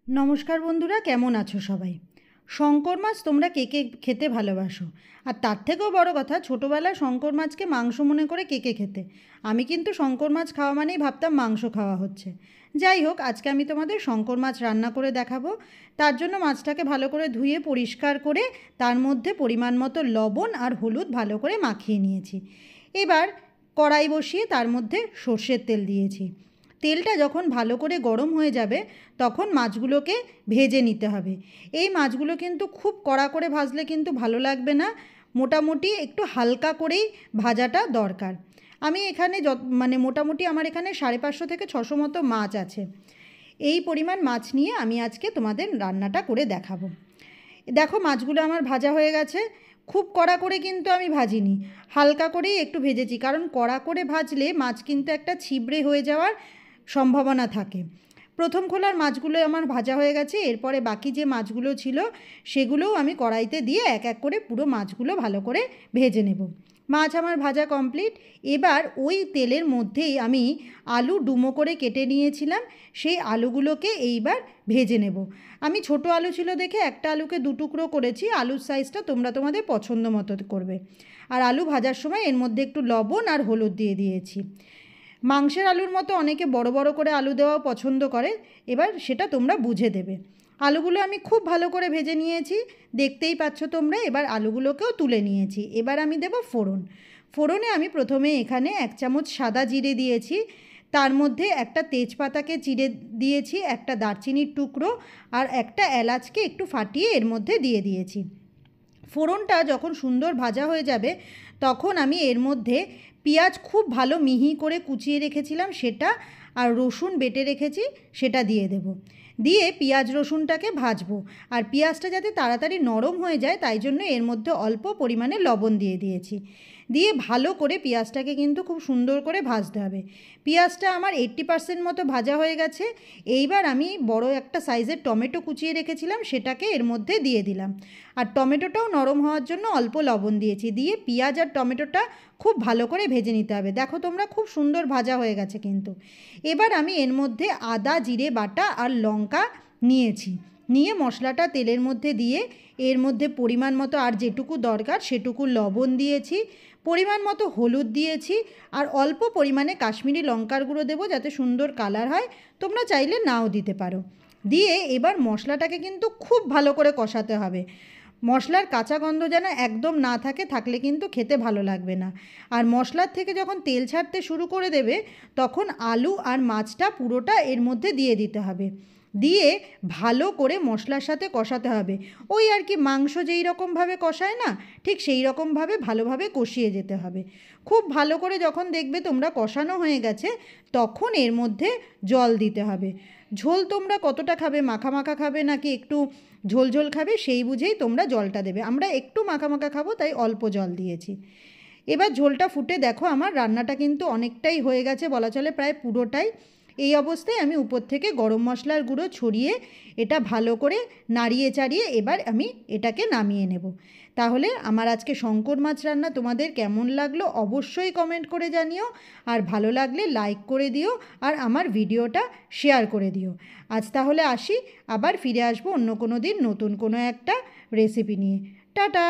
নমস্কার বন্ধুরা, কেমন আছো সবাই? শঙ্কর মাছ তোমরা কে কে খেতে ভালোবাসো? আর তার থেকেও বড় কথা, ছোটোবেলায় শঙ্কর মাছকে মাংস মনে করে কে কে খেতে? আমি কিন্তু শঙ্কর মাছ খাওয়া মানেই ভাবতাম মাংস খাওয়া হচ্ছে। যাই হোক, আজকে আমি তোমাদের শঙ্কর মাছ রান্না করে দেখাবো। তার জন্য মাছটাকে ভালো করে ধুয়ে পরিষ্কার করে তার মধ্যে পরিমাণ মতো লবণ আর হলুদ ভালো করে মাখিয়ে নিয়েছি। এবার কড়াই বসিয়ে তার মধ্যে সর্ষের তেল দিয়েছি। তেলটা যখন ভালো করে গরম হয়ে যাবে তখন মাছগুলোকে ভেজে নিতে হবে। এই মাছগুলো কিন্তু খুব কড়া করে ভাজলে কিন্তু ভালো লাগবে না, মোটামুটি একটু হালকা করেই ভাজাটা দরকার। আমি এখানে মোটামুটি আমার এখানে 550 থেকে 600 মতো মাছ আছে। এই পরিমাণ মাছ নিয়ে আমি আজকে তোমাদের রান্নাটা করে দেখাবো। দেখো, মাছগুলো আমার ভাজা হয়ে গেছে। খুব কড়া করে কিন্তু আমি ভাজিনি, হালকা করেই একটু ভেজেছি, কারণ কড়া করে ভাজলে মাছ কিন্তু একটা ছিবড়ে হয়ে যাওয়ার সম্ভাবনা থাকে। প্রথম খোলার মাছগুলো আমার ভাজা হয়ে গেছে। এরপরে বাকি যে মাছগুলো ছিল সেগুলোও আমি কড়াইতে দিয়ে এক এক করে পুরো মাছগুলো ভালো করে ভেজে নেব। মাছ আমার ভাজা কমপ্লিট। এবার ওই তেলের মধ্যেই আমি আলু ডুমো করে কেটে নিয়েছিলাম, সেই আলুগুলোকে এইবার ভেজে নেব। আমি ছোট আলু ছিল দেখে একটা আলুকে 2 টুকরো করেছি। আলুর সাইজটা তোমরা তোমাদের পছন্দ মতো করবে। আর আলু ভাজার সময় এর মধ্যে একটু লবণ আর হলুদ দিয়ে দিয়েছি। মাংসের আলুর মতো অনেকে বড় বড় করে আলু দেওয়াও পছন্দ করে, এবার সেটা তোমরা বুঝে দেবে। আলুগুলো আমি খুব ভালো করে ভেজে নিয়েছি, দেখতেই পাচ্ছ তোমরা। এবার আলুগুলোকেও তুলে নিয়েছি। এবার আমি দেব ফোড়ন। ফোড়নে আমি প্রথমে এখানে 1 চামচ সাদা জিরে দিয়েছি, তার মধ্যে একটা তেজপাতাকে চিড়ে দিয়েছি, একটা দারচিনির টুকরো আর একটা এলাচকে একটু ফাটিয়ে এর মধ্যে দিয়ে দিয়েছি। ফোড়নটা যখন সুন্দর ভাজা হয়ে যাবে তখন আমি এর মধ্যে পেঁয়াজ খুব ভালো মিহি করে কুচিয়ে রেখেছিলাম সেটা, আর রসুন বেটে রেখেছি সেটা দিয়ে দেব। দিয়ে পেঁয়াজ রসুনটাকে ভাজবো। আর পেঁয়াজটা যাতে তাড়াতাড়ি নরম হয়ে যায় তাই জন্য এর মধ্যে অল্প পরিমাণে লবণ দিয়ে দিয়েছি। দিয়ে ভালো করে পেঁয়াজটাকে কিন্তু খুব সুন্দর করে ভাজতে হবে। পেঁয়াজটা আমার 80% মতো ভাজা হয়ে গেছে। এইবার আমি বড় একটা সাইজের টমেটো কুচিয়ে রেখেছিলাম সেটাকে এর মধ্যে দিয়ে দিলাম। আর টমেটোটাও নরম হওয়ার জন্য অল্প লবণ দিয়েছি। দিয়ে পেঁয়াজ আর টমেটোটা খুব ভালো করে ভেজে নিতে হবে। দেখো তোমরা, খুব সুন্দর ভাজা হয়ে গেছে কিন্তু। এবার আমি এর মধ্যে আদা জিরে বাটা আর লঙ্কা নিয়েছি, নিয়ে মশলাটা তেলের মধ্যে দিয়ে এর মধ্যে পরিমাণ মতো আর যেটুকু দরকার সেটুকু লবণ দিয়েছি, পরিমাণ মতো হলুদ দিয়েছি, আর অল্প পরিমাণে কাশ্মীরি লঙ্কার গুঁড়ো দেবো যাতে সুন্দর কালার হয়। তোমরা চাইলে নাও দিতে পারো। দিয়ে এবার মশলাটাকে কিন্তু খুব ভালো করে কষাতে হবে। মশলার কাঁচা গন্ধ যেন একদম না থাকে, থাকলে কিন্তু খেতে ভালো লাগবে না। আর মশলার থেকে যখন তেল ছাড়তে শুরু করে দেবে তখন আলু আর মাছটা পুরোটা এর মধ্যে দিয়ে দিতে হবে। দিয়ে ভালো করে মশলার সাথে কষাতে হবে। ওই আর কি, মাংস যেই রকমভাবে কষায় না, ঠিক সেই রকমভাবে ভালোভাবে কষিয়ে যেতে হবে। খুব ভালো করে যখন দেখবে তোমরা কষানো হয়ে গেছে তখন এর মধ্যে জল দিতে হবে। ঝোল তোমরা কতটা খাবে, মাখা মাখা খাবে নাকি একটু ঝোল ঝোল খাবে, সেই বুঝেই তোমরা জলটা দেবে। আমরা একটু মাখা মাখা খাবো তাই অল্প জল দিয়েছি। এবার ঝোলটা ফুটে দেখো আমার রান্নাটা কিন্তু অনেকটাই হয়ে গেছে, বলা চলে প্রায় পুরোটাই। এই অবস্থায় আমি উপর থেকে গরম মশলার গুঁড়ো ছড়িয়ে এটা ভালো করে নাড়িয়ে চাড়িয়ে এবার আমি এটাকে নামিয়ে নেব। তাহলে আমার আজকে শঙ্কর মাছ রান্না তোমাদের কেমন লাগলো অবশ্যই কমেন্ট করে জানিও। আর ভালো লাগলে লাইক করে দিও, আর আমার ভিডিওটা শেয়ার করে দিও। আজ তাহলে আসি, আবার ফিরে আসবো অন্য কোনো দিন নতুন কোনো একটা রেসিপি নিয়ে। টাটা।